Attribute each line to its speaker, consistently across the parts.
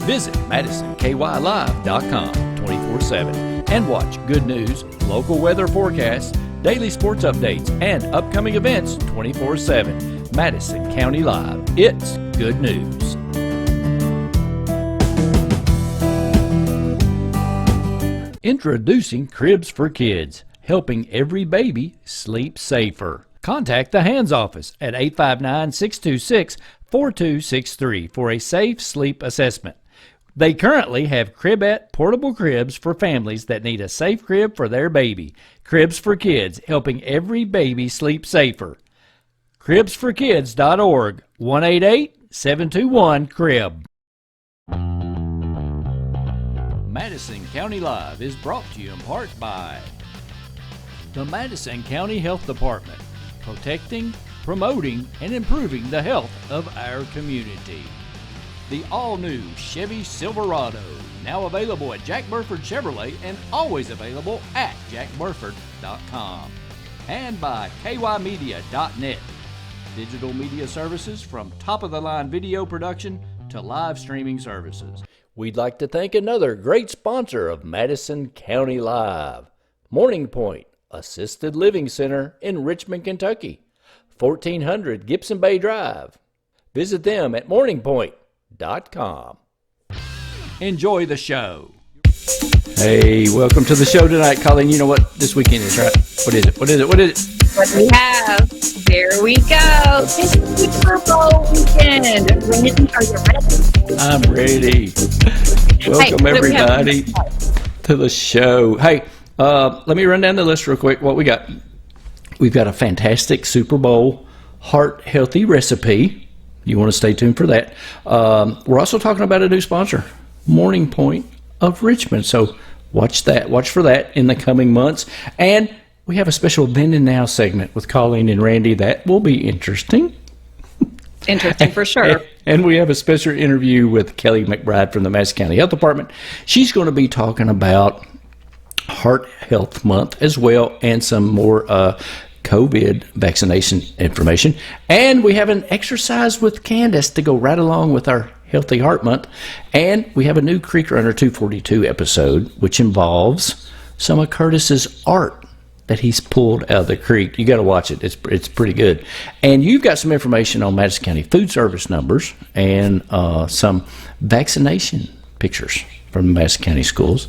Speaker 1: Visit MadisonKYLive.com 24/7 and watch good news, local weather forecasts, daily sports updates, and upcoming events 24/7. Madison County Live. It's good news. Introducing Cribs for Kids, helping every baby sleep safer. Contact the Hands Office at 859-626-4263 for a safe sleep assessment. They currently have Cribette portable cribs for families that need a safe crib for their baby. Cribs for Kids, helping every baby sleep safer. Cribsforkids.org, 188-721-CRIB. Madison County Live is brought to you in part by the Madison County Health Department, protecting, promoting, and improving the health of our community. The all-new Chevy Silverado, now available at Jack Burford Chevrolet and always available at jackburford.com. And by kymedia.net, digital media services from top-of-the-line video production to live streaming services. We'd like to thank another great sponsor of Madison County Live, Morning Point Assisted Living Center in Richmond, Kentucky, 1400 Gibson Bay Drive. Visit them at morningpoint.com. Enjoy the show. Hey, welcome to the show tonight, Colleen. You know what this weekend is, right? What is it? What
Speaker 2: we have. There we go. It's Super Bowl weekend. Are you ready?
Speaker 1: I'm ready. Welcome, everybody, to the show. Hey, let me run down the list real quick. What we got? We've got a fantastic Super Bowl heart-healthy recipe. You want to stay tuned for that. We're also talking about a new sponsor, Morning Point of Richmond. So watch that. Watch for that in the coming months. And we have a special Then and Now segment with Colleen and Randy. That will be interesting.
Speaker 2: Interesting for sure.
Speaker 1: And we have a special interview with Kelly McBride from the Madison County Health Department. She's going to be talking about Heart Health Month as well, and some more COVID vaccination information. And we have an exercise with Candace to go right along with our Healthy Heart Month. And we have a new Creek Runner 242 episode, which involves some of Curtis's art that he's pulled out of the creek. You got to watch it. It's pretty good. And you've got some information on Madison County food service numbers and some vaccination pictures from the Madison County schools.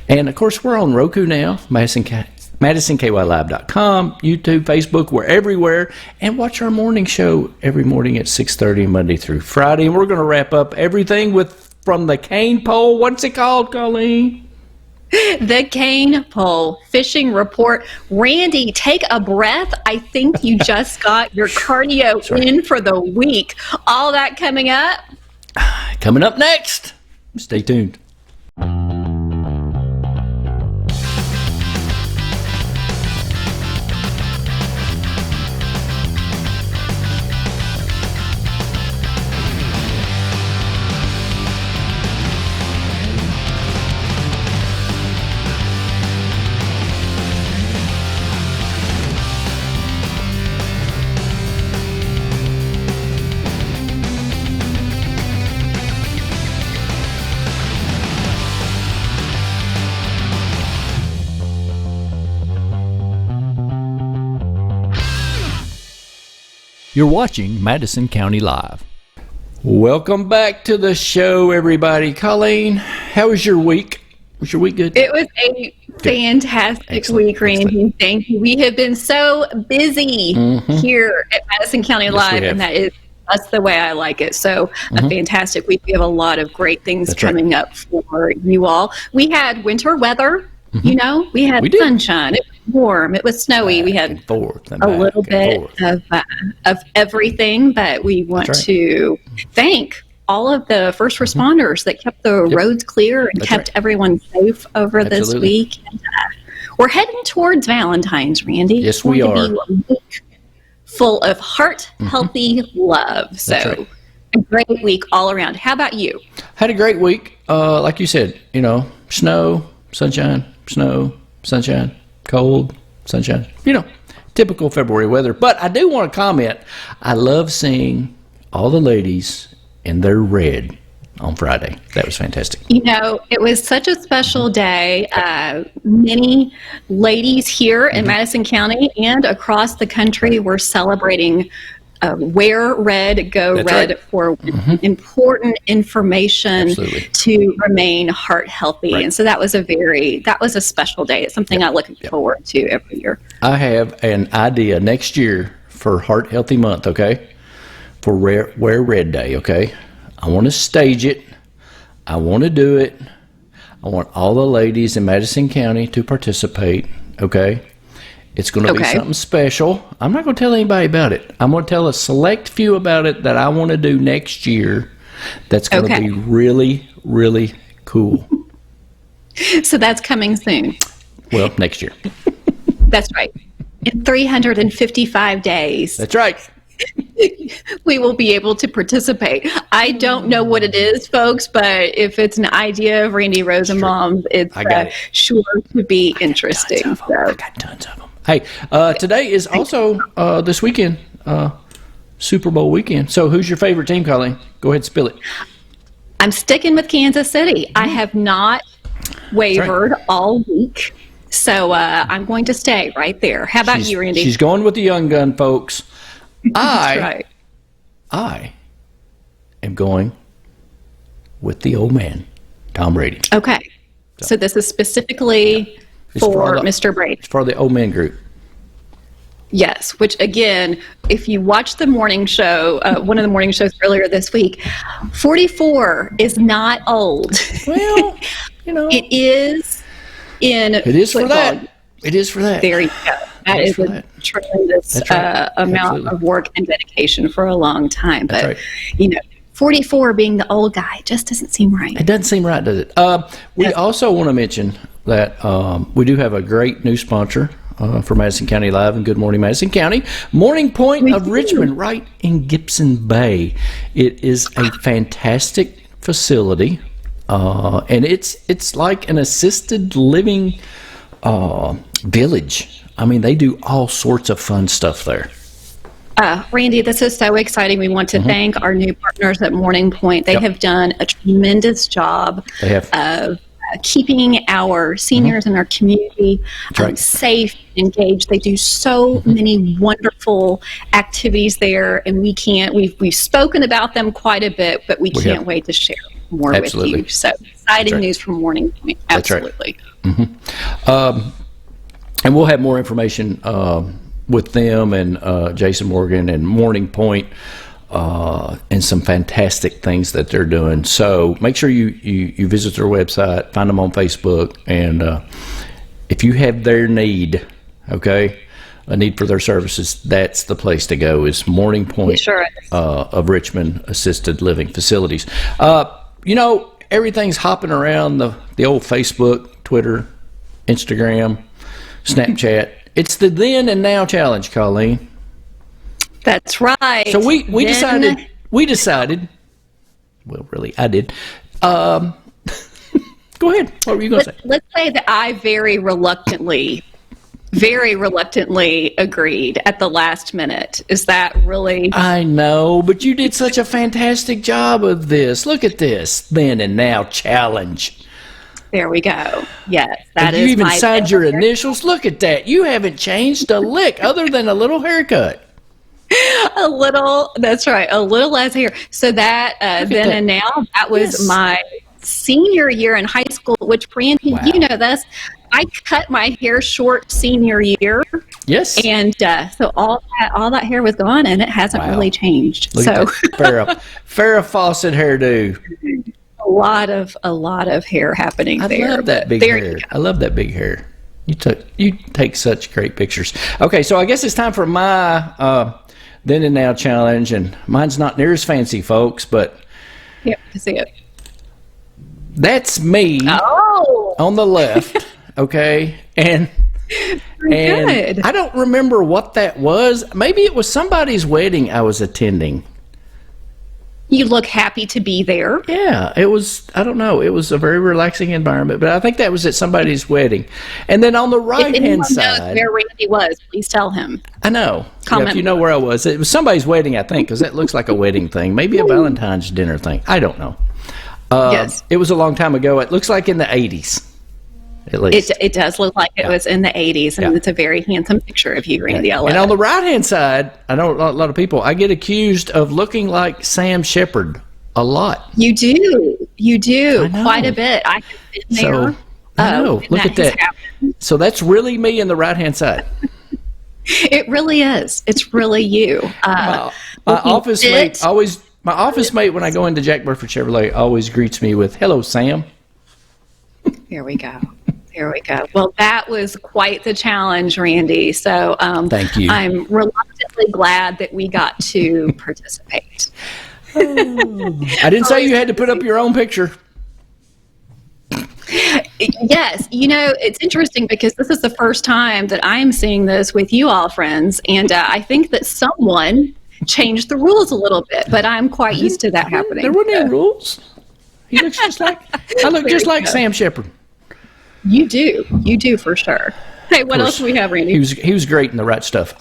Speaker 1: And of course, we're on Roku now, MadisonKYLive.com, YouTube, Facebook. We're everywhere. And watch our morning show every morning at 6:30, Monday through Friday. And we're going to wrap up everything with from the cane pole. What's it called, Colleen?
Speaker 2: The cane pole fishing report. Randy, take a breath. I think you just got your cardio in for the week. All that coming up.
Speaker 1: Coming up next. Stay tuned. You're watching Madison County Live. Welcome back to the show, everybody. Colleen, how was your week? Was your week good?
Speaker 2: It was a fantastic week, Randy. Excellent. Thank you. We have been so busy here at Madison County Live, and that's the way I like it. So a fantastic week. We have a lot of great things coming up for you all. We had winter weather. You know, we had sunshine. It was warm. It was snowy. We had a little bit of everything, but we want to thank all of the first responders that kept the roads clear and kept everyone safe over this week. And, we're heading towards Valentine's, Randy.
Speaker 1: Yes, we are.
Speaker 2: To be a week full of heart-healthy love. So a great week all around. How about you?
Speaker 1: Had a great week. Like you said, you know, snow, sunshine, snow, sunshine, cold, sunshine. You know, typical February weather. But I do want to comment. I love seeing all the ladies in their red.
Speaker 3: on Friday. That was fantastic.
Speaker 2: It was such a special day. Many ladies here in Madison County and across the country were celebrating Wear Red, Go
Speaker 3: That's
Speaker 2: Red
Speaker 3: right.
Speaker 2: for important information
Speaker 3: Absolutely.
Speaker 2: to remain heart healthy.
Speaker 3: Right.
Speaker 2: And so that was a special day. It's something I look forward to every year.
Speaker 3: I have an idea next year for Heart Healthy Month, okay? For Wear Red Day, okay? I want to stage it. I want to do it. I want all the ladies in Madison County to participate, okay? It's going to be something special. I'm not going to tell anybody about it. I'm going to tell a select few about it that I want to do next year. That's going to be really, really cool.
Speaker 2: So that's coming soon.
Speaker 3: Well, next year.
Speaker 2: That's right. In 355 days.
Speaker 3: That's right.
Speaker 2: We will be able to participate. I don't know what it is, folks, but if it's an idea of Randy Rosenbaum, it's sure to be interesting.
Speaker 3: I got tons of them. Hey, today is also this weekend, Super Bowl weekend. So who's your favorite team, Colleen? Go ahead and spill it.
Speaker 2: I'm sticking with Kansas City. I have not wavered all week, so I'm going to stay right there. How about you, Randy?
Speaker 3: She's going with the young gun, folks.
Speaker 2: That's
Speaker 3: I am going with the old man, Tom Brady.
Speaker 2: Okay. So this is specifically for Mr. Brady.
Speaker 3: It's for the old man group.
Speaker 2: Yes, which again, if you watch the morning show, one of the morning shows earlier this week, 44 is not old.
Speaker 3: Well,
Speaker 2: it is in
Speaker 3: It is
Speaker 2: football.
Speaker 3: for that. It is for that.
Speaker 2: There you go. That is a tremendous amount of work and dedication for a long time. But, 44 being the old guy just doesn't seem right.
Speaker 3: It doesn't seem right, does it? We also want to mention that we do have a great new sponsor for Madison County Live and Good Morning Madison County, Morning Point of Richmond, right in Gibson Bay. It is a fantastic facility, and it's like an assisted living village. I mean, they do all sorts of fun stuff there.
Speaker 2: Randy, this is so exciting. We want to thank our new partners at Morning Point. They have done a tremendous job of keeping our seniors in our community safe, engaged. They do so many wonderful activities there, and we've spoken about them quite a bit, but we can't wait to share more with you. So exciting news from Morning Point. Absolutely.
Speaker 3: And we'll have more information with them and Jason Morgan and Morning Point and some fantastic things that they're doing. So make sure you visit their website, find them on Facebook, and if you have their need, a need for their services, that's the place to go, is Morning Point of Richmond Assisted Living Facilities. Everything's hopping around the old Facebook, Twitter, Instagram, Snapchat. It's the then and now challenge, Colleen.
Speaker 2: That's right.
Speaker 3: So we decided. Well, really, I did. Go ahead. What were you going to say?
Speaker 2: Let's say that I very reluctantly agreed at the last minute. Is that really?
Speaker 3: I know, but you did such a fantastic job of this. Look at this then and now challenge.
Speaker 2: There we go. Yes, that is.
Speaker 3: You even signed your initials. Look at that. You haven't changed a lick other than a little haircut.
Speaker 2: A little. That's right. A little less hair. So that then and now, that was my senior year in high school. Which, Randy, you know this. I cut my hair short senior year.
Speaker 3: Yes.
Speaker 2: And so all that hair was gone, and it hasn't really changed.
Speaker 3: Look at that Farrah Fawcett hairdo.
Speaker 2: A lot of hair happening there.
Speaker 3: I love that big hair. I love that big hair. You take such great pictures. Okay, so I guess it's time for my then and now challenge, and mine's not near as fancy, folks, but
Speaker 2: to see it.
Speaker 3: That's me on the left. Okay, and
Speaker 2: good.
Speaker 3: I don't remember what that was. Maybe it was somebody's wedding I was attending.
Speaker 2: You look happy to be there.
Speaker 3: Yeah, it was, I don't know, it was a very relaxing environment, but I think that was at somebody's wedding. And then on the right-hand side...
Speaker 2: knows where Randy was, please tell him.
Speaker 3: I know. If you know where I was. It was somebody's wedding, I think, because that looks like a wedding thing. Maybe a Valentine's dinner thing. I don't know.
Speaker 2: Yes.
Speaker 3: It was a long time ago. It looks like in the 80s, at least.
Speaker 2: It does look like it was in the 80s, and it's a very handsome picture of you, Randy. I love
Speaker 3: and on
Speaker 2: it.
Speaker 3: the right-hand side, I know a lot of people, I get accused of looking like Sam Shepard a lot.
Speaker 2: You do. You do.
Speaker 3: I know.
Speaker 2: Quite a bit. I have been there.
Speaker 3: So, I know. Look at
Speaker 2: has
Speaker 3: that.
Speaker 2: happened.
Speaker 3: So that's really me in the right-hand side.
Speaker 2: It really is. It's really you.
Speaker 3: My office mate when I go into Jack Burford Chevrolet always greets me with, "Hello, Sam."
Speaker 2: Here we go. Here we go. Well, that was quite the challenge, Randy. So
Speaker 3: Thank you.
Speaker 2: I'm reluctantly glad that we got to participate.
Speaker 3: I didn't say you had to put up your own picture.
Speaker 2: Yes. It's interesting because this is the first time that I'm seeing this with you all, friends. And I think that someone changed the rules a little bit, but I'm quite used to that happening.
Speaker 3: There weren't any rules. He looks just like I look just like Sam Shepard.
Speaker 2: You do. You do for sure. Hey, what else do we have, Randy?
Speaker 3: He was great in the right stuff.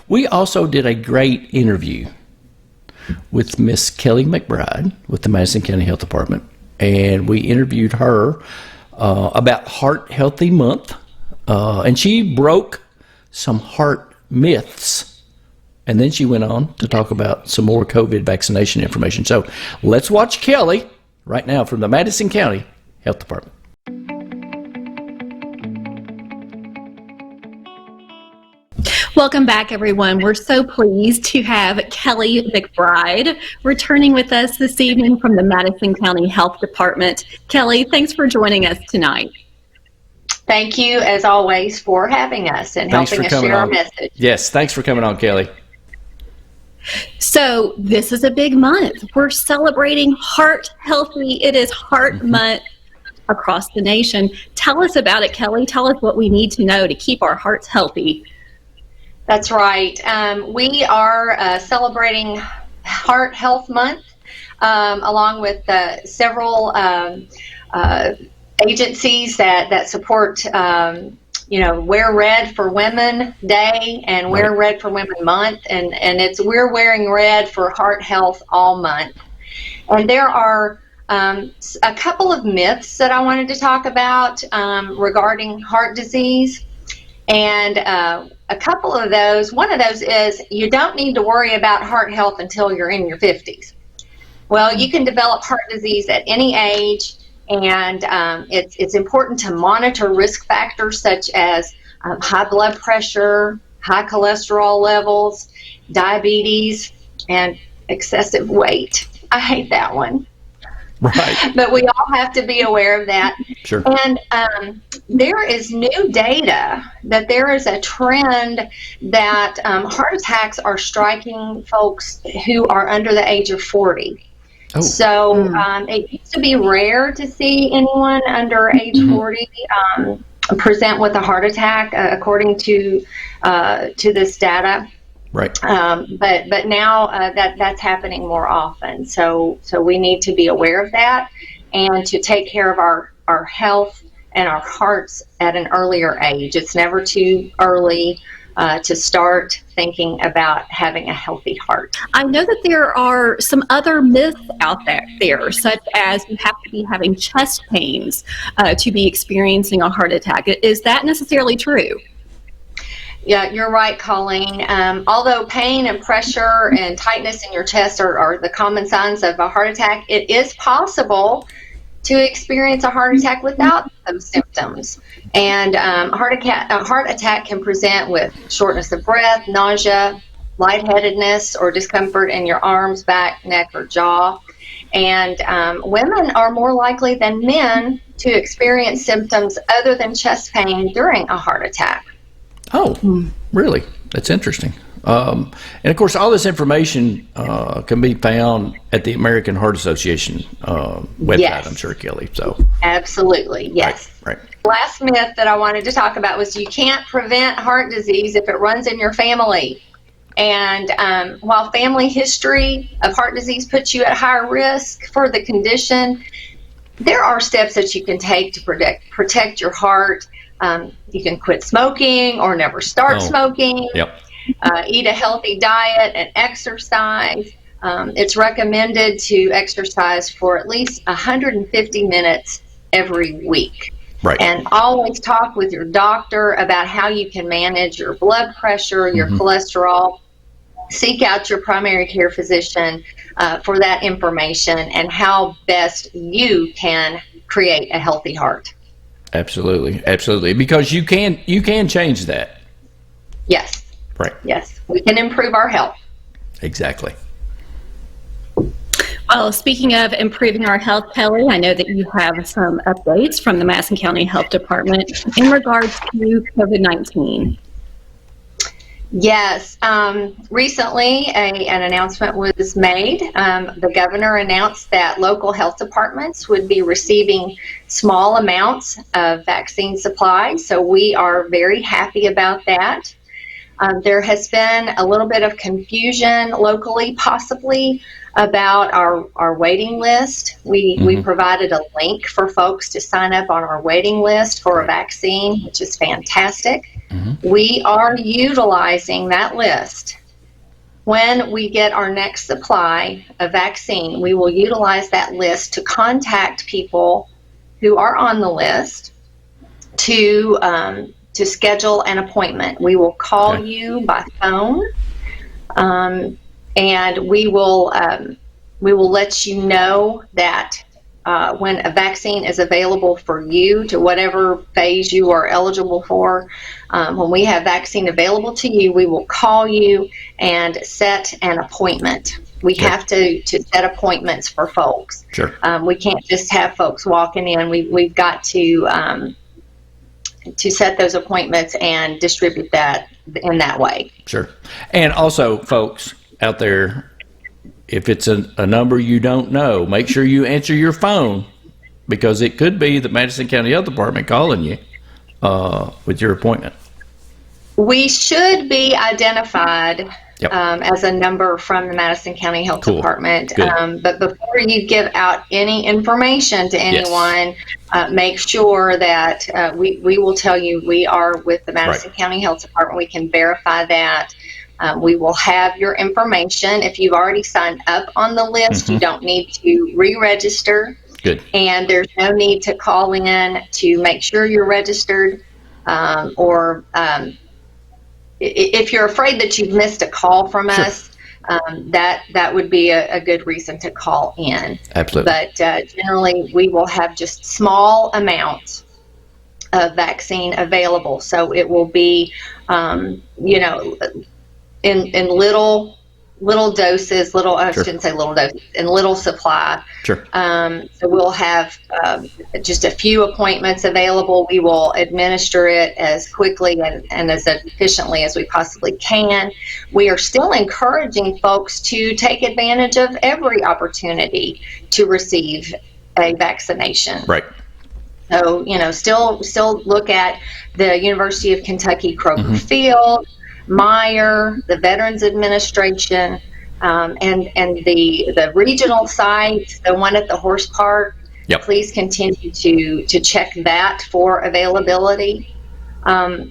Speaker 3: We also did a great interview with Miss Kelly McBride with the Madison County Health Department, and we interviewed her about Heart Healthy Month, and she broke some heart myths. And then she went on to talk about some more COVID vaccination information. So let's watch Kelly right now from the Madison County Health Department.
Speaker 2: Welcome back, everyone. We're so pleased to have Kelly McBride returning with us this evening from the Madison County Health Department. Kelly, thanks for joining us tonight.
Speaker 4: Thank you, as always, for having us and helping us share our message.
Speaker 3: Yes, thanks for coming on, Kelly.
Speaker 2: So this is a big month. We're celebrating Heart Healthy. It is Heart Month across the nation. Tell us about it, Kelly. Tell us what we need to know to keep our hearts healthy.
Speaker 4: That's right. We are celebrating Heart Health Month along with several agencies that support Wear Red for Women Day and Wear Red for Women Month, and we're wearing red for heart health all month. And there are a couple of myths that I wanted to talk about regarding heart disease, and a couple of those. One of those is you don't need to worry about heart health until you're in your 50s. Well, you can develop heart disease at any age. And it's important to monitor risk factors such as high blood pressure, high cholesterol levels, diabetes, and excessive weight. I hate that one.
Speaker 3: Right.
Speaker 4: But we all have to be aware of that.
Speaker 3: Sure.
Speaker 4: And there is new data that there is a trend that heart attacks are striking folks who are under the age of 40. Oh. So it used to be rare to see anyone under age 40 present with a heart attack, according to this data.
Speaker 3: Right.
Speaker 4: But now that's happening more often. So we need to be aware of that and to take care of our health and our hearts at an earlier age. It's never too early to start thinking about having a healthy heart.
Speaker 2: I know that there are some other myths out there, such as you have to be having chest pains to be experiencing a heart attack. Is that necessarily true?
Speaker 4: Yeah, you're right, Colleen. Although pain and pressure and tightness in your chest are the common signs of a heart attack, it is possible to experience a heart attack without those symptoms. And a heart attack can present with shortness of breath, nausea, lightheadedness, or discomfort in your arms, back, neck, or jaw. And women are more likely than men to experience symptoms other than chest pain during a heart attack.
Speaker 3: Oh, really? That's interesting. And of course, all this information can be found at the American Heart Association website,
Speaker 4: yes.
Speaker 3: I'm sure, Kelly. So
Speaker 4: absolutely, yes.
Speaker 3: Right.
Speaker 4: Last myth that I wanted to talk about was you can't prevent heart disease if it runs in your family. And while family history of heart disease puts you at higher risk for the condition, there are steps that you can take to protect your heart. You can quit smoking or never start smoking.
Speaker 3: Yep.
Speaker 4: Eat a healthy diet and exercise. It's recommended to exercise for at least 150 minutes every week.
Speaker 3: Right.
Speaker 4: And always talk with your doctor about how you can manage your blood pressure, your cholesterol. Seek out your primary care physician for that information and how best you can create a healthy heart.
Speaker 3: Absolutely, absolutely. Because you can change that.
Speaker 4: Yes.
Speaker 3: Right.
Speaker 4: Yes. We can improve our health.
Speaker 3: Exactly.
Speaker 2: Well, speaking of improving our health, Kelly, I know that you have some updates from the Madison County Health Department in regards to COVID-19.
Speaker 4: Yes. Recently, an announcement was made. The governor announced that local health departments would be receiving small amounts of vaccine supplies. So we are very happy about that. There has been a little bit of confusion locally, possibly, about our waiting list. We provided a link for folks to sign up on our waiting list for a vaccine, which is fantastic. We are utilizing that list. When we get our next supply of vaccine, we will utilize that list to contact people who are on the list to schedule an appointment. We will call you by phone, and we will let you know that when a vaccine is available for you to whatever phase you are eligible for. When we have vaccine available to you, we will call you and set an appointment. We have to set appointments for folks.
Speaker 3: Sure.
Speaker 4: We can't just have folks walking in. We've got to set those appointments and distribute that in that way.
Speaker 3: Sure. And also, folks out there, if it's a number you don't know, make sure you answer your phone, because it could be the Madison County Health Department calling you with your appointment.
Speaker 4: We should be identified as a number from the Madison County Health Department. But before you give out any information to anyone, make sure that we will tell you we are with the Madison County Health Department. We can verify that. We will have your information. If you've already signed up on the list, you don't need to re-register.
Speaker 3: Good.
Speaker 4: And there's no need to call in to make sure you're registered. Or if you're afraid that you've missed a call from us, that would be a good reason to call in.
Speaker 3: Absolutely.
Speaker 4: But generally, we will have just small amounts of vaccine available. So it will be, in little doses, I shouldn't say little doses, in little supply.
Speaker 3: Sure.
Speaker 4: So we'll have just a few appointments available. We will administer it as quickly and as efficiently as we possibly can. We are still encouraging folks to take advantage of every opportunity to receive a vaccination.
Speaker 3: Right.
Speaker 4: So, still look at the University of Kentucky Kroger Field, Meyer, the Veterans Administration, and the regional sites, the one at the horse park. Please continue to check that for availability.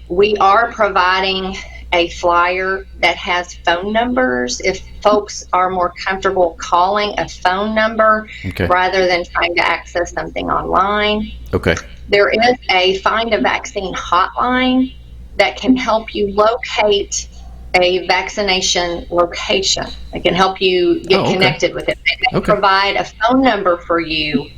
Speaker 4: We are providing a flyer that has phone numbers if folks are more comfortable calling a phone number rather than trying to access something online.
Speaker 3: Okay.
Speaker 4: There is a Find a Vaccine hotline that can help you locate a vaccination location. It can help you get connected with it. They provide a phone number for you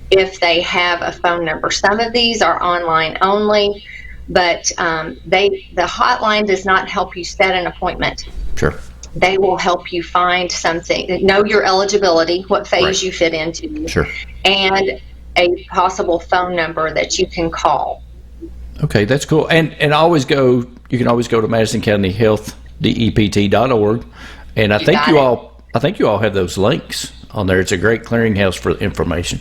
Speaker 4: if they have a phone number. Some of these are online only, but the hotline does not help you set an appointment.
Speaker 3: Sure.
Speaker 4: They will help you find something, know your eligibility, what phase you fit into, and a possible phone number that you can call.
Speaker 3: Okay, that's cool. And you can always go to MadisonCountyHealthDEPT.org, and I think you all have those links on there. It's a great clearinghouse for information.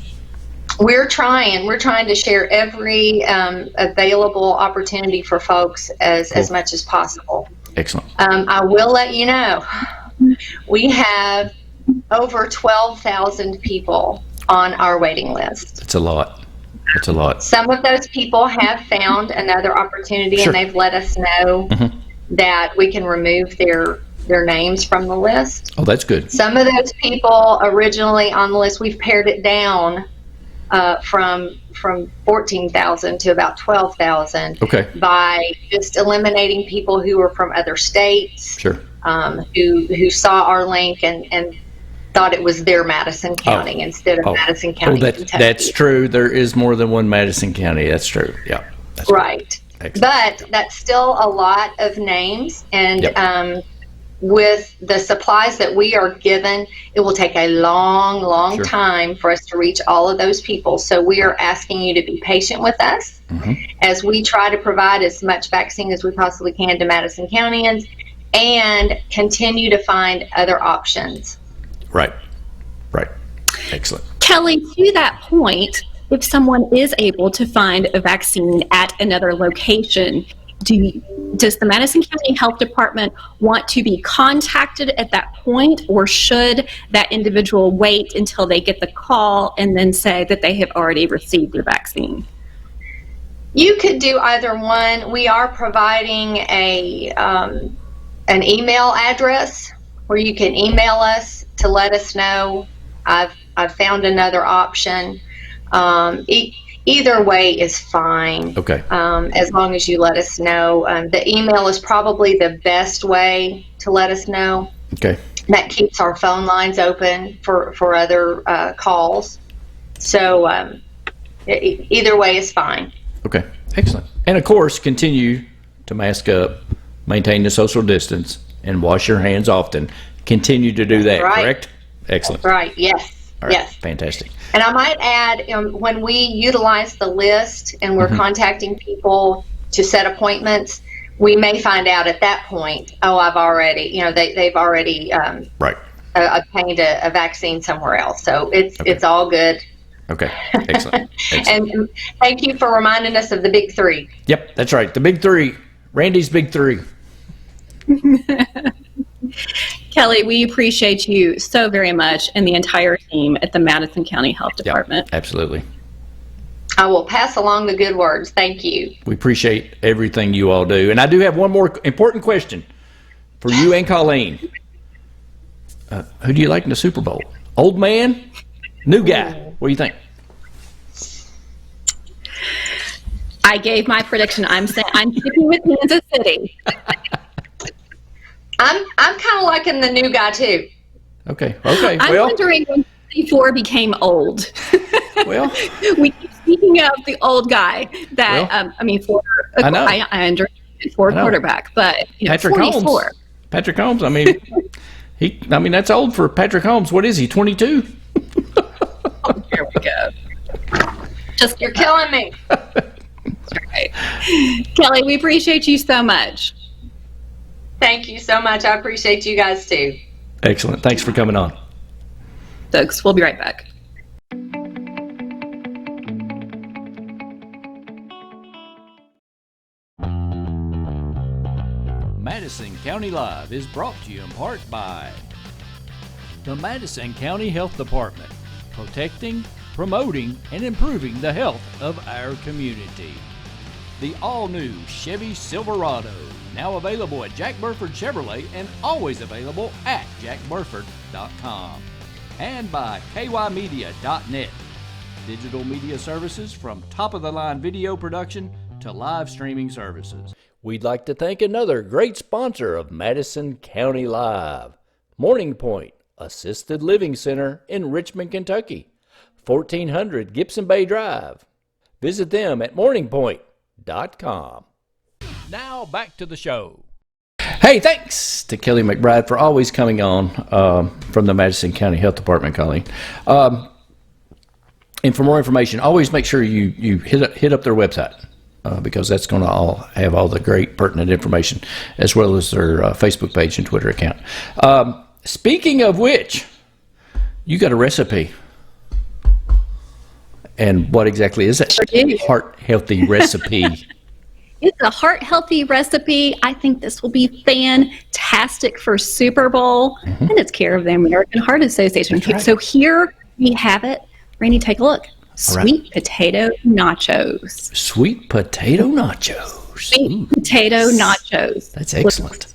Speaker 4: We're trying to share every available opportunity for folks as much as possible.
Speaker 3: Excellent.
Speaker 4: I will let you know, we have over 12,000 people on our waiting list.
Speaker 3: It's a lot. It's a lot.
Speaker 4: Some of those people have found another opportunity, and they've let us know that we can remove their their names from the list.
Speaker 3: Oh, that's good.
Speaker 4: Some of those people originally on the list, we've pared it down from 14,000 to about 12,000.
Speaker 3: Okay.
Speaker 4: By just eliminating people who were from other states.
Speaker 3: Sure.
Speaker 4: Who saw our link and thought it was their Madison County instead of Madison County, Kentucky.
Speaker 3: That's true. There is more than one Madison County. That's true. Yeah. That's
Speaker 4: right. But that's still a lot of names. And with the supplies that we are given, it will take a long time for us to reach all of those people. So we are asking you to be patient with us as we try to provide as much vaccine as we possibly can to Madison Countyans and continue to find other options. Right.
Speaker 3: Excellent.
Speaker 2: Kelly, to that point, if someone is able to find a vaccine at another location, does the Madison County Health Department want to be contacted at that point, or should that individual wait until they get the call and then say that they have already received their vaccine?
Speaker 4: You could do either one. We are providing an email address where you can email us to let us know I've found another option. Either way is fine.
Speaker 3: Okay.
Speaker 4: As long as you let us know. The email is probably the best way to let us know.
Speaker 3: Okay.
Speaker 4: That keeps our phone lines open for other calls. So either way is fine.
Speaker 3: Okay. Excellent. And of course, continue to mask up, maintain the social distance, and wash your hands often. Continue to do that, correct? Excellent.
Speaker 4: That's right. Yes.
Speaker 3: All right.
Speaker 4: Yes.
Speaker 3: Fantastic.
Speaker 4: And I might add, when we utilize the list and we're contacting people to set appointments, we may find out at that point, I've already, they've already obtained a vaccine somewhere else. So it's all good.
Speaker 3: Okay. Excellent.
Speaker 4: And thank you for reminding us of the big three.
Speaker 3: Yep, that's right. The big three. Randy's big three.
Speaker 2: Kelly, we appreciate you so very much and the entire team at the Madison County Health Department.
Speaker 3: Yep, absolutely.
Speaker 4: I will pass along the good words. Thank you.
Speaker 3: We appreciate everything you all do. And I do have one more important question for you and Colleen. Who do you like in the Super Bowl? Old man? New guy? What do you think?
Speaker 2: I gave my prediction. I'm sticking with Kansas City.
Speaker 4: I'm kind of liking the new guy too.
Speaker 3: Okay.
Speaker 2: I'm wondering when 54 became old.
Speaker 3: Well,
Speaker 2: we keep speaking of the old guy that I understand for quarterback, but
Speaker 3: Patrick
Speaker 2: 44.
Speaker 3: Holmes. Patrick Holmes. I mean, that's old for Patrick Holmes. What is he? 22.
Speaker 2: Here we go.
Speaker 4: You're killing me.
Speaker 2: Right. Kelly, we appreciate you so much.
Speaker 4: Thank you so much. I appreciate you guys too.
Speaker 3: Excellent. Thanks for coming on.
Speaker 2: Folks, we'll be right back.
Speaker 1: Madison County Live is brought to you in part by the Madison County Health Department, protecting, promoting, and improving the health of our community. The all-new Chevy Silverado, now available at Jack Burford Chevrolet and always available at jackburford.com. And by kymedia.net, digital media services from top-of-the-line video production to live streaming services.
Speaker 3: We'd like to thank another great sponsor of Madison County Live, Morning Point Assisted Living Center in Richmond, Kentucky, 1400 Gibson Bay Drive. Visit them at morningpoint.com.
Speaker 1: Now back to the show.
Speaker 3: Hey, thanks to Kelly McBride for always coming on from the Madison County Health Department, Colleen. And for more information, always make sure you hit up their website because that's going to have all the great pertinent information, as well as their Facebook page and Twitter account. Speaking of which, you got a recipe. And what exactly is it? Heart healthy recipe.
Speaker 2: It's a heart healthy recipe. I think this will be fantastic for Super Bowl, and it's care of the American Heart Association.
Speaker 3: Right.
Speaker 2: So here we have it. Randy, take a look. Sweet potato nachos.
Speaker 3: Sweet potato nachos.
Speaker 2: Sweet potato nachos.
Speaker 3: That's excellent.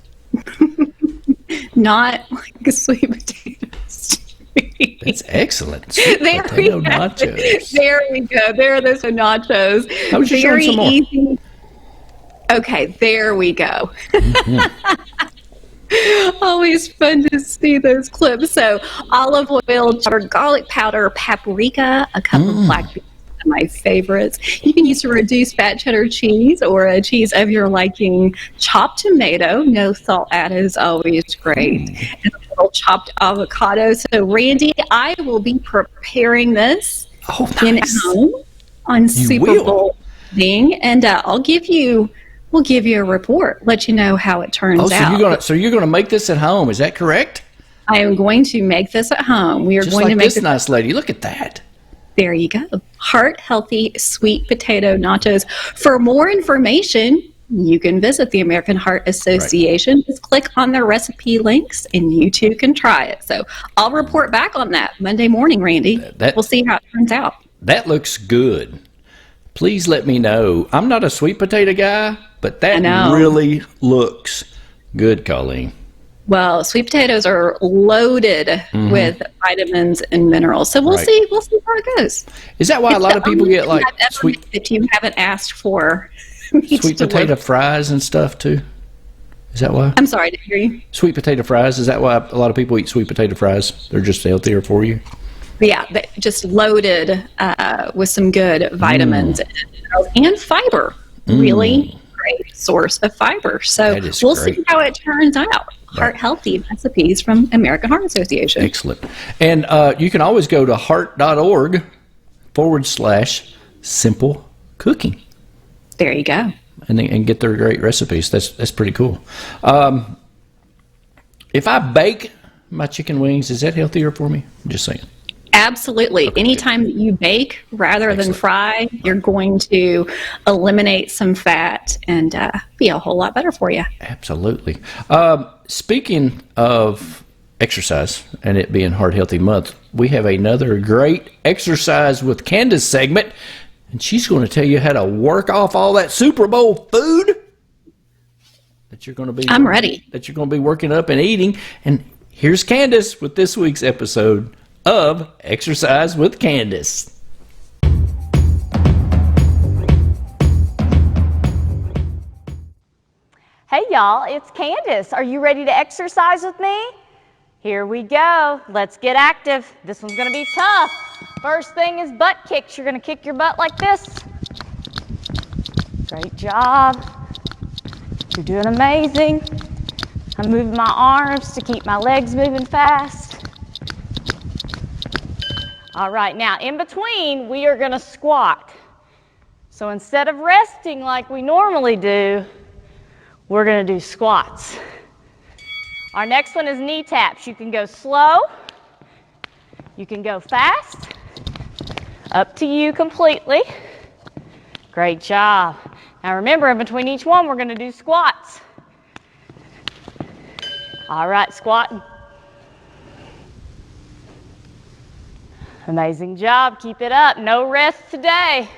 Speaker 2: not like a sweet potato stew.
Speaker 3: That's excellent. Sweet
Speaker 2: There
Speaker 3: potato
Speaker 2: we go.
Speaker 3: nachos.
Speaker 2: There we go. There are those nachos.
Speaker 3: How would you show them some more?
Speaker 2: Easy. Okay, there we go. Always fun to see those clips. So olive oil, butter, garlic powder, paprika, a cup of black beans. My favorites. You can use a reduced fat cheddar cheese or a cheese of your liking. Chopped tomato, no salt added, is always great. And a little chopped avocado. So Randy, I will be preparing this in home on Super Bowl thing, and we'll give you a report, let you know how it turns out.
Speaker 3: So you're gonna make this at home? Is that correct?
Speaker 2: I am going to make this at home. We are
Speaker 3: Just
Speaker 2: going
Speaker 3: like
Speaker 2: to make
Speaker 3: this nice lady. Look at that.
Speaker 2: There you go. Heart healthy sweet potato nachos. For more information, you can visit the American Heart Association. Right. Just click on the recipe links and you too can try it. So I'll report back on that Monday morning, Randy. We'll see how it turns out.
Speaker 3: That looks good. Please let me know. I'm not a sweet potato guy, but that really looks good, Colleen.
Speaker 2: Well, sweet potatoes are loaded with vitamins and minerals. So we'll see how it goes.
Speaker 3: Is that why a lot of people get like
Speaker 2: sweet if you haven't asked for
Speaker 3: sweet potato fries and stuff too? Is that why?
Speaker 2: I'm sorry, I didn't hear you.
Speaker 3: Sweet potato fries, is that why a lot of people eat sweet potato fries? They're just healthier for you?
Speaker 2: Yeah, just loaded with some good vitamins and minerals and fiber. Really great source of fiber. So we'll see how it turns out. Heart healthy recipes from American Heart Association.
Speaker 3: Excellent. And you can always go to heart.org/simple cooking.
Speaker 2: There you go.
Speaker 3: And get their great recipes. That's pretty cool. If I bake my chicken wings, is that healthier for me? I'm just saying.
Speaker 2: Absolutely. Okay. Anytime that you bake rather than fry, you're going to eliminate some fat and be a whole lot better for you.
Speaker 3: Absolutely. Speaking of exercise and it being Heart Healthy Month, we have another great Exercise with Candace segment, and she's going to tell you how to work off all that Super Bowl food that you're going to be.
Speaker 2: I'm ready.
Speaker 3: That you're going to be working up and eating. And here's Candace with this week's episode of Exercise with Candace.
Speaker 5: Hey y'all, it's Candace. Are you ready to exercise with me? Here we go. Let's get active. This one's gonna be tough. First thing is butt kicks. You're gonna kick your butt like this. Great job. You're doing amazing. I'm moving my arms to keep my legs moving fast. All right, now in between, we are gonna squat. So instead of resting like we normally do, we're gonna do squats. Our next one is knee taps. You can go slow, you can go fast, up to you completely. Great job. Now remember, in between each one, we're gonna do squats. All right, squatting. Amazing job, keep it up. No rest today.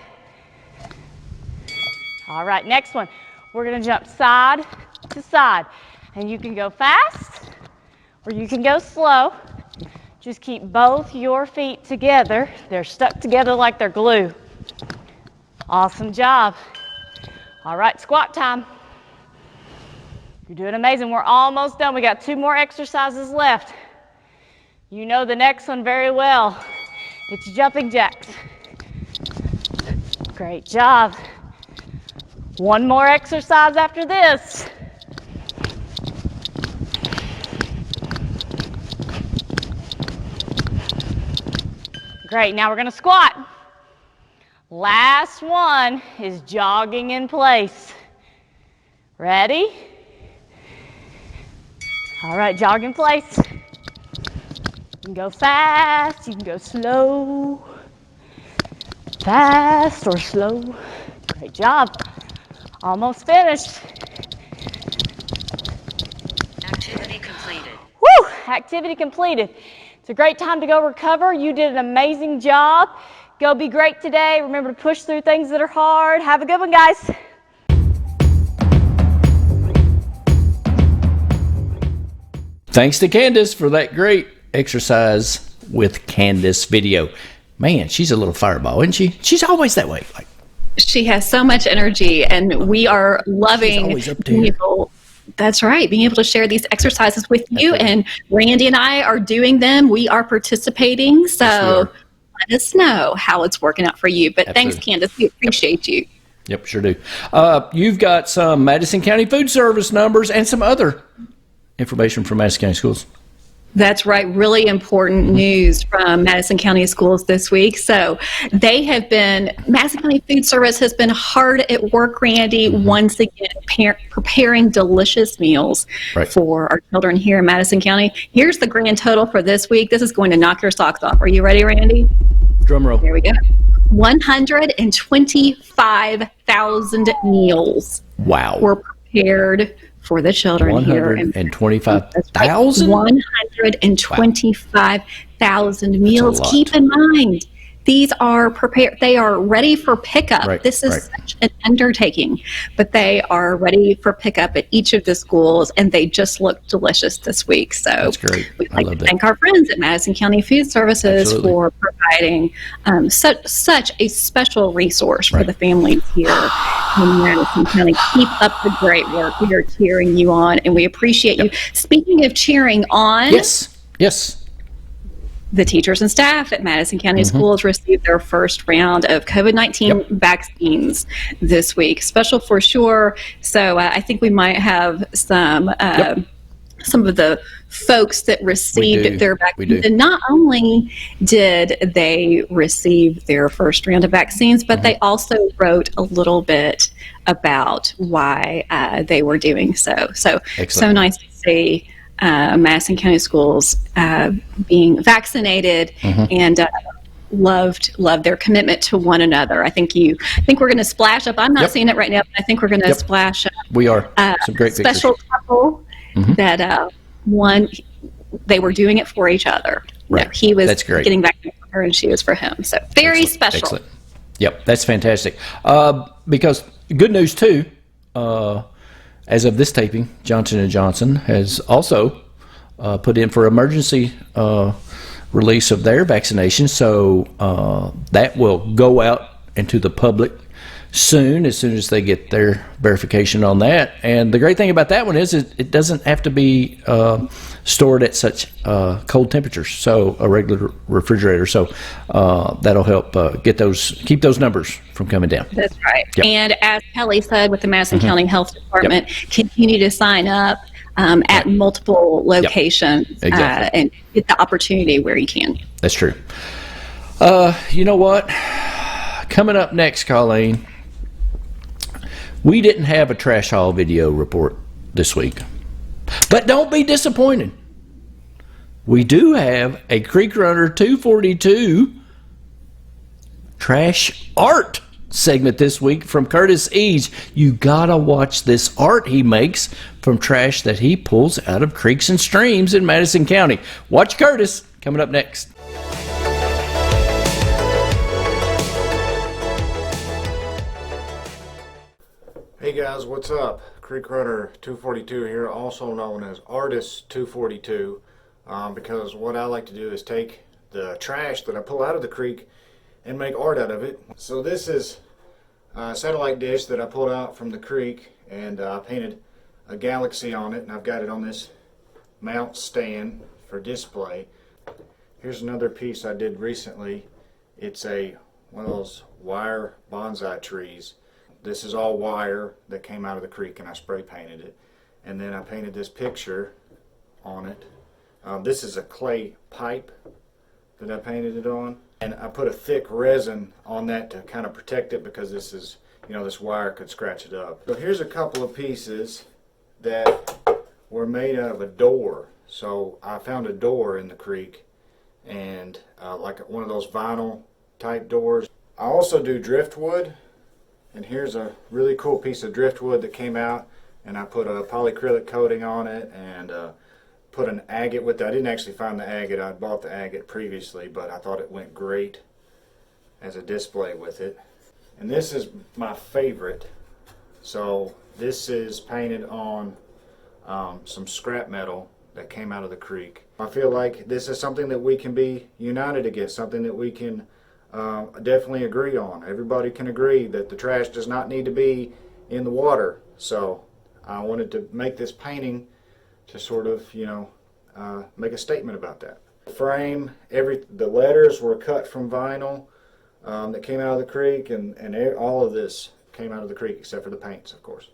Speaker 5: All right, next one. We're gonna jump side to side. And you can go fast or you can go slow. Just keep both your feet together. They're stuck together like they're glue. Awesome job. All right, squat time. You're doing amazing. We're almost done. We got 2 more exercises left. You know the next one very well. It's jumping jacks. Great job. 1 more exercise after this. Great, now we're gonna squat. Last one is jogging in place. Ready? All right, jog in place. You can go fast, you can go slow. Fast or slow. Great job. Almost finished.
Speaker 6: Activity completed.
Speaker 5: Woo! Activity completed. It's a great time to go recover. You did an amazing job. Go be great today. Remember to push through things that are hard. Have a good one, guys.
Speaker 3: Thanks to Candace for that great exercise with Candace video. Man, she's a little fireball, isn't she? She's always that way.
Speaker 2: She has so much energy, and we are loving
Speaker 3: always up
Speaker 2: being
Speaker 3: there.
Speaker 2: able. That's right, being able to share these exercises with you.
Speaker 3: Absolutely.
Speaker 2: And Randy and I are doing them. We are participating. So
Speaker 3: Yes,
Speaker 2: let us know how it's working out for you. But thanks,
Speaker 3: Absolutely.
Speaker 2: Candace. We appreciate you.
Speaker 3: Yep, sure do. You've got some Madison County Food Service numbers and some other information from Madison County Schools.
Speaker 2: That's right. Really important news from Madison County Schools this week. So Madison County Food Service has been hard at work, Randy, once again, preparing delicious meals
Speaker 3: Right.
Speaker 2: for our children here in Madison County. Here's the grand total for this week. This is going to knock your socks off. Are you ready, Randy?
Speaker 3: Drum roll.
Speaker 2: Here we go. 125,000 meals
Speaker 3: Wow.
Speaker 2: were prepared for the children here in
Speaker 3: 125,000?
Speaker 2: 125,000 meals.
Speaker 3: lot.
Speaker 2: Keep in mind, these are prepared. They are ready for pickup.
Speaker 3: Right,
Speaker 2: This is
Speaker 3: right.
Speaker 2: such an undertaking, but they are ready for pickup at each of the schools, and they just look delicious this week. So
Speaker 3: That's great.
Speaker 2: we'd
Speaker 3: I
Speaker 2: like
Speaker 3: love
Speaker 2: to
Speaker 3: that.
Speaker 2: thank our friends at Madison County Food Services
Speaker 3: Absolutely.
Speaker 2: for providing such a special resource for
Speaker 3: Right.
Speaker 2: the families here in Madison County. Keep up the great work. We are cheering you on, and we appreciate you. Speaking of cheering on,
Speaker 3: Yes.
Speaker 2: the teachers and staff at Madison County Schools received their first round of COVID-19 vaccines this week. Special for sure. So I think we might have some of the folks that received their vaccines. And not only did they receive their first round of vaccines, but they also wrote a little bit about why they were doing so. So
Speaker 3: Excellent.
Speaker 2: nice to see Madison County Schools being vaccinated and loved their commitment to one another. I think we're going to splash up. I'm not seeing it right now, but I think we're going to splash up.
Speaker 3: We are. Some great
Speaker 2: Special
Speaker 3: pictures.
Speaker 2: couple that they were doing it for each other.
Speaker 3: Right.
Speaker 2: He was
Speaker 3: That's great.
Speaker 2: getting vaccinated for her, and she was for him. So very special.
Speaker 3: Excellent. Yep, that's fantastic. Because good news too. As of this taping, Johnson & Johnson has also put in for emergency release of their vaccination. So that will go out into the public soon as they get their verification on that. And the great thing about that one is it doesn't have to be stored at such cold temperatures, so a regular refrigerator. So that'll help keep those numbers from coming down.
Speaker 2: That's right.
Speaker 3: Yep.
Speaker 2: And as Kelly said with the Madison County Health Department, continue to sign up at multiple locations
Speaker 3: Exactly.
Speaker 2: and get the opportunity where you can.
Speaker 3: That's true. You know what? Coming up next, Colleen, we didn't have a trash haul video report this week. But don't be disappointed. We do have a Creek Runner 242 trash art segment this week from Curtis Eads. You gotta watch this art he makes from trash that he pulls out of creeks and streams in Madison County. Watch Curtis coming up next.
Speaker 7: Hey guys, what's up? Creek Runner 242 here, also known as Artist 242, because what I like to do is take the trash that I pull out of the creek and make art out of it. So this is a satellite dish that I pulled out from the creek, and I painted a galaxy on it, and I've got it on this mount stand for display. Here's another piece I did recently. It's one of those wire bonsai trees. This is all wire that came out of the creek, and I spray painted it. And then I painted this picture on it. This is a clay pipe that I painted it on. And I put a thick resin on that to kind of protect it, because this wire could scratch it up. So here's a couple of pieces that were made out of a door. So I found a door in the creek, and like one of those vinyl type doors. I also do driftwood. And here's a really cool piece of driftwood that came out, and I put a polyacrylic coating on it and put an agate with it. I didn't actually find the agate. I bought the agate previously, but I thought it went great as a display with it. And this is my favorite. So this is painted on some scrap metal that came out of the creek. I feel like this is something that we can be united against, something that we can definitely agree on. Everybody can agree that the trash does not need to be in the water. So I wanted to make this painting to sort of, make a statement about that. Frame, the letters were cut from vinyl that came out of the creek, and all of this came out of the creek except for the paints, of course.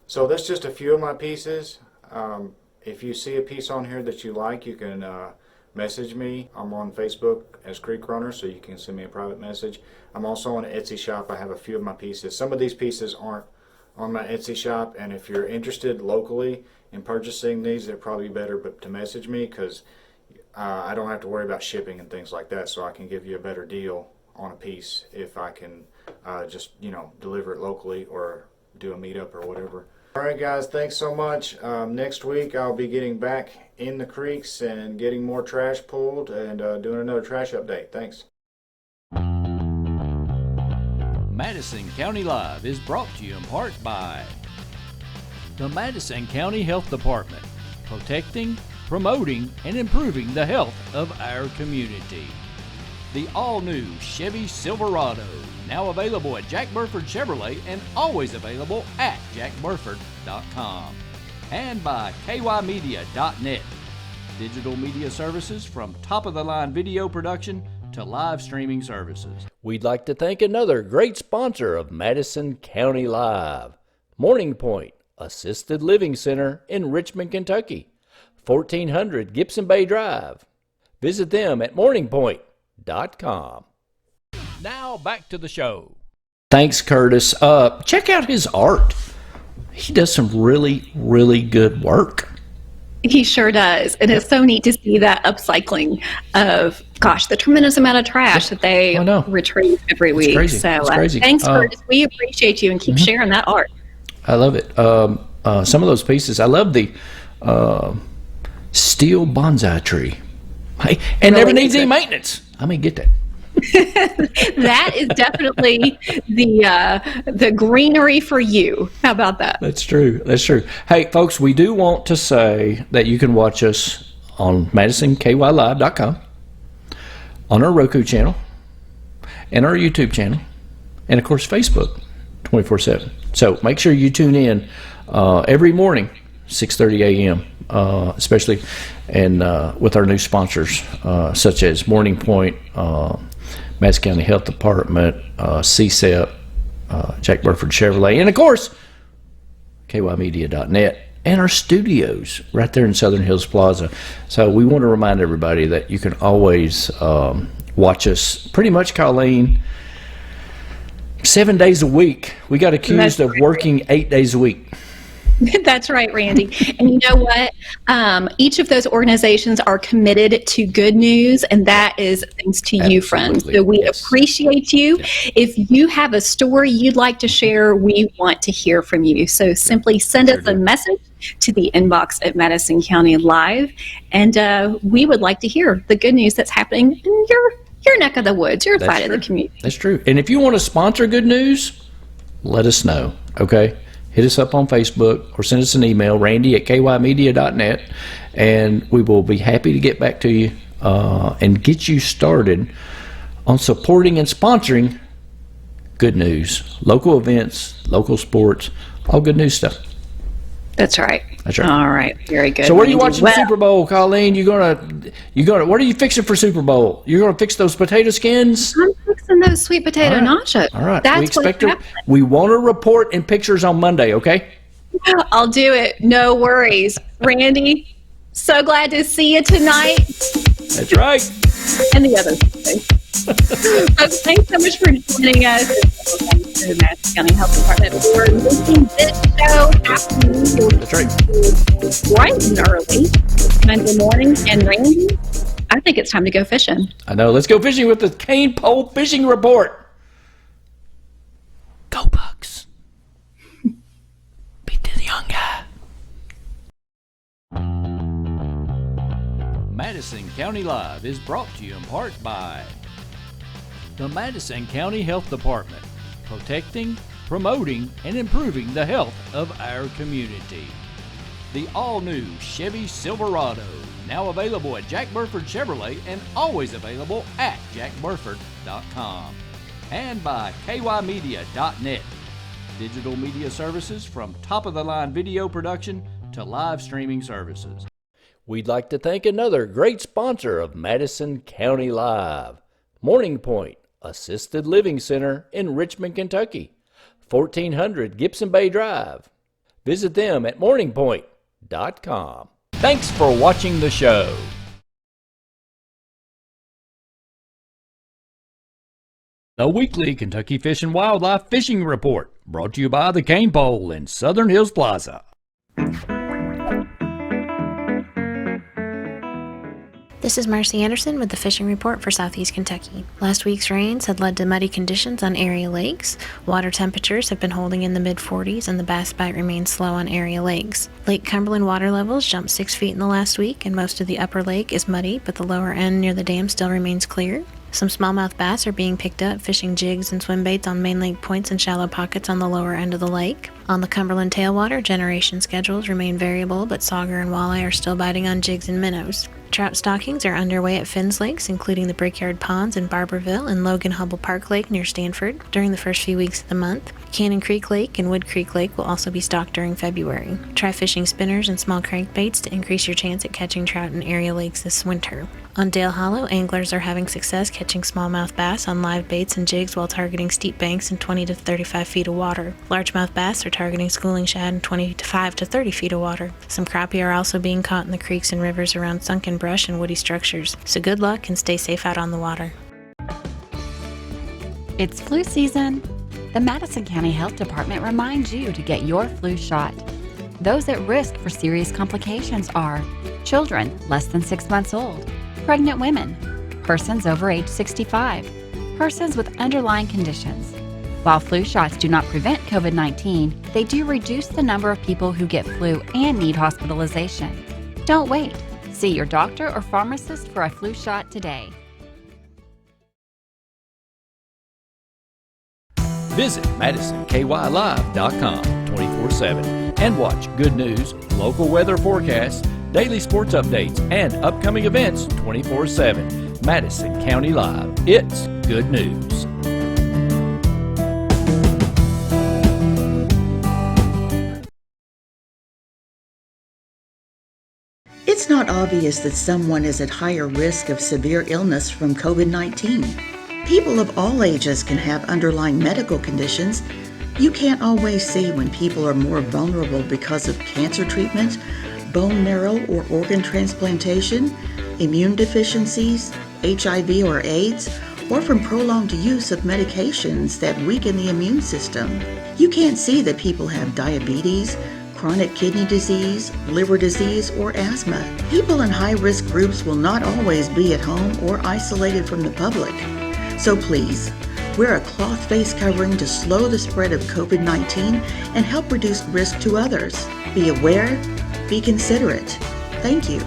Speaker 7: So that's just a few of my pieces. If you see a piece on here that you like, you can message me. I'm on Facebook as Creek Runner, so you can send me a private message. I'm also on an Etsy shop. I have a few of my pieces. Some of these pieces aren't on my Etsy shop, and if you're interested locally in purchasing these, they're probably better to message me, because I don't have to worry about shipping and things like that, so I can give you a better deal on a piece if I can just deliver it locally or do a meetup or whatever. Alright guys, thanks so much. Next week I'll be getting back in the creeks and getting more trash pulled and doing another trash update. Thanks.
Speaker 1: Madison County Live is brought to you in part by the Madison County Health Department, protecting, promoting, and improving the health of our community. The all-new Chevy Silverado, now available at Jack Burford Chevrolet and always available at jackburford.com. And by kymedia.net, digital media services from top-of-the-line video production to live streaming services.
Speaker 3: We'd like to thank another great sponsor of Madison County Live, Morning Point Assisted Living Center in Richmond, Kentucky, 1400 Gibson Bay Drive. Visit them at morningpoint.com.
Speaker 1: Now back to the show.
Speaker 3: Thanks, Curtis. Check out his art. He does some really, really good work.
Speaker 2: He sure does. And it's so neat to see that upcycling of, the tremendous amount of trash that they retrieve every week.
Speaker 3: Crazy.
Speaker 2: So
Speaker 3: Crazy.
Speaker 2: Thanks, Curtis. We appreciate you and keep sharing that art.
Speaker 3: I love it. Some of those pieces, I love the steel bonsai tree. Hey, and
Speaker 2: Really
Speaker 3: never needs any maintenance. I mean, get that.
Speaker 2: That is definitely the greenery for you. How about that?
Speaker 3: That's true. Hey, folks, we do want to say that you can watch us on MadisonKYLive.com, on our Roku channel, and our YouTube channel, and of course Facebook 24/7. So make sure you tune in every morning, 6:30 a.m., especially, and with our new sponsors such as Morning Point, Madison County Health Department, CSEP, Jack Burford Chevrolet, and of course kymedia.net, and our studios right there in Southern Hills Plaza. So we want to remind everybody that you can always watch us, pretty much, Colleen, 7 days a week. We got accused of working 8 days a week.
Speaker 2: That's right, Randy. And you know what? Each of those organizations are committed to good news, and that is thanks to you, friends. So we appreciate you.
Speaker 3: Yes.
Speaker 2: If you have a story you'd like to share, we want to hear from you. So simply send us a message to the inbox at Madison County Live, and we would like to hear the good news that's happening in your neck of the woods, your side of the community.
Speaker 3: That's true. And if you want to sponsor good news, let us know, okay? Hit us up on Facebook or send us an email, randy@kymedia.net, and we will be happy to get back to you and get you started on supporting and sponsoring good news, local events, local sports, all good news stuff.
Speaker 2: That's right.
Speaker 3: That's right.
Speaker 2: All right. Very good.
Speaker 3: So what are you
Speaker 2: Randy?
Speaker 3: watching Super Bowl, Colleen? You gonna what are you fixing for Super Bowl? You're gonna fix those potato skins?
Speaker 2: I'm fixing those sweet potato nachos.
Speaker 3: All right.
Speaker 2: That's
Speaker 3: we want to report and pictures on Monday, okay?
Speaker 2: I'll do it. No worries. Randy, so glad to see you tonight.
Speaker 3: That's right.
Speaker 2: And the other thing. Thanks so much for joining us. Thanks to the Madison County Health Department for making this show happen.
Speaker 3: That's right.
Speaker 2: Bright and early Monday morning. And Randy, I think it's time to go fishing.
Speaker 3: I know. Let's go fishing with the Cane Pole Fishing Report. Go Bucks. Beat the young guy.
Speaker 1: Madison County Live is brought to you in part by the Madison County Health Department, protecting, promoting, and improving the health of our community. the all-new Chevy Silverado, now available at Jack Burford Chevrolet and always available at jackburford.com. And by kymedia.net, digital media services from top-of-the-line video production to live streaming services.
Speaker 3: We'd like to thank another great sponsor of Madison County Live, Morning Point Assisted Living Center in Richmond, Kentucky, 1400 Gibson Bay Drive. Visit them at morningpoint.com.
Speaker 1: Thanks for watching the show. The weekly Kentucky Fish and Wildlife Fishing Report, brought to you by the Cane Pole in Southern Hills Plaza.
Speaker 8: This is Marcy Anderson with the Fishing Report for Southeast Kentucky. Last week's rains had led to muddy conditions on area lakes. Water temperatures have been holding in the mid-40s and the bass bite remains slow on area lakes. Lake Cumberland water levels jumped 6 feet in the last week and most of the upper lake is muddy, but the lower end near the dam still remains clear. Some smallmouth bass are being picked up, fishing jigs and swim baits on main lake points and shallow pockets on the lower end of the lake. On the Cumberland tailwater, generation schedules remain variable, but sauger and walleye are still biting on jigs and minnows. Trout stockings are underway at Finn's Lakes, including the Brickyard Ponds in Barberville and Logan Hubble Park Lake near Stanford, during the first few weeks of the month. Cannon Creek Lake and Wood Creek Lake will also be stocked during February. Try fishing spinners and small crankbaits to increase your chance at catching trout in area lakes this winter. On Dale Hollow, anglers are having success catching smallmouth bass on live baits and jigs while targeting steep banks in 20 to 35 feet of water. Largemouth bass are targeting schooling shad in 25 to 30 feet of water. Some crappie are also being caught in the creeks and rivers around sunken brush and woody structures. So good luck and stay safe out on the water.
Speaker 9: It's flu season. The Madison County Health Department reminds you to get your flu shot. Those at risk for serious complications are children less than 6 months old, pregnant women, persons over age 65, persons with underlying conditions. While flu shots do not prevent COVID-19, they do reduce the number of people who get flu and need hospitalization. Don't wait. See your doctor or pharmacist for a flu shot today.
Speaker 1: Visit MadisonKYLive.com 24/7 and watch good news, local weather forecasts, daily sports updates, and upcoming events 24/7. Madison County Live. It's good news.
Speaker 10: It's not obvious that someone is at higher risk of severe illness from COVID-19. People of all ages can have underlying medical conditions. You can't always see when people are more vulnerable because of cancer treatment, bone marrow or organ transplantation, immune deficiencies, HIV or AIDS, or from prolonged use of medications that weaken the immune system. You can't see that people have diabetes, chronic kidney disease, liver disease, or asthma. People in high-risk groups will not always be at home or isolated from the public. So please, wear a cloth face covering to slow the spread of COVID-19 and help reduce risk to others. Be aware, be considerate. Thank you.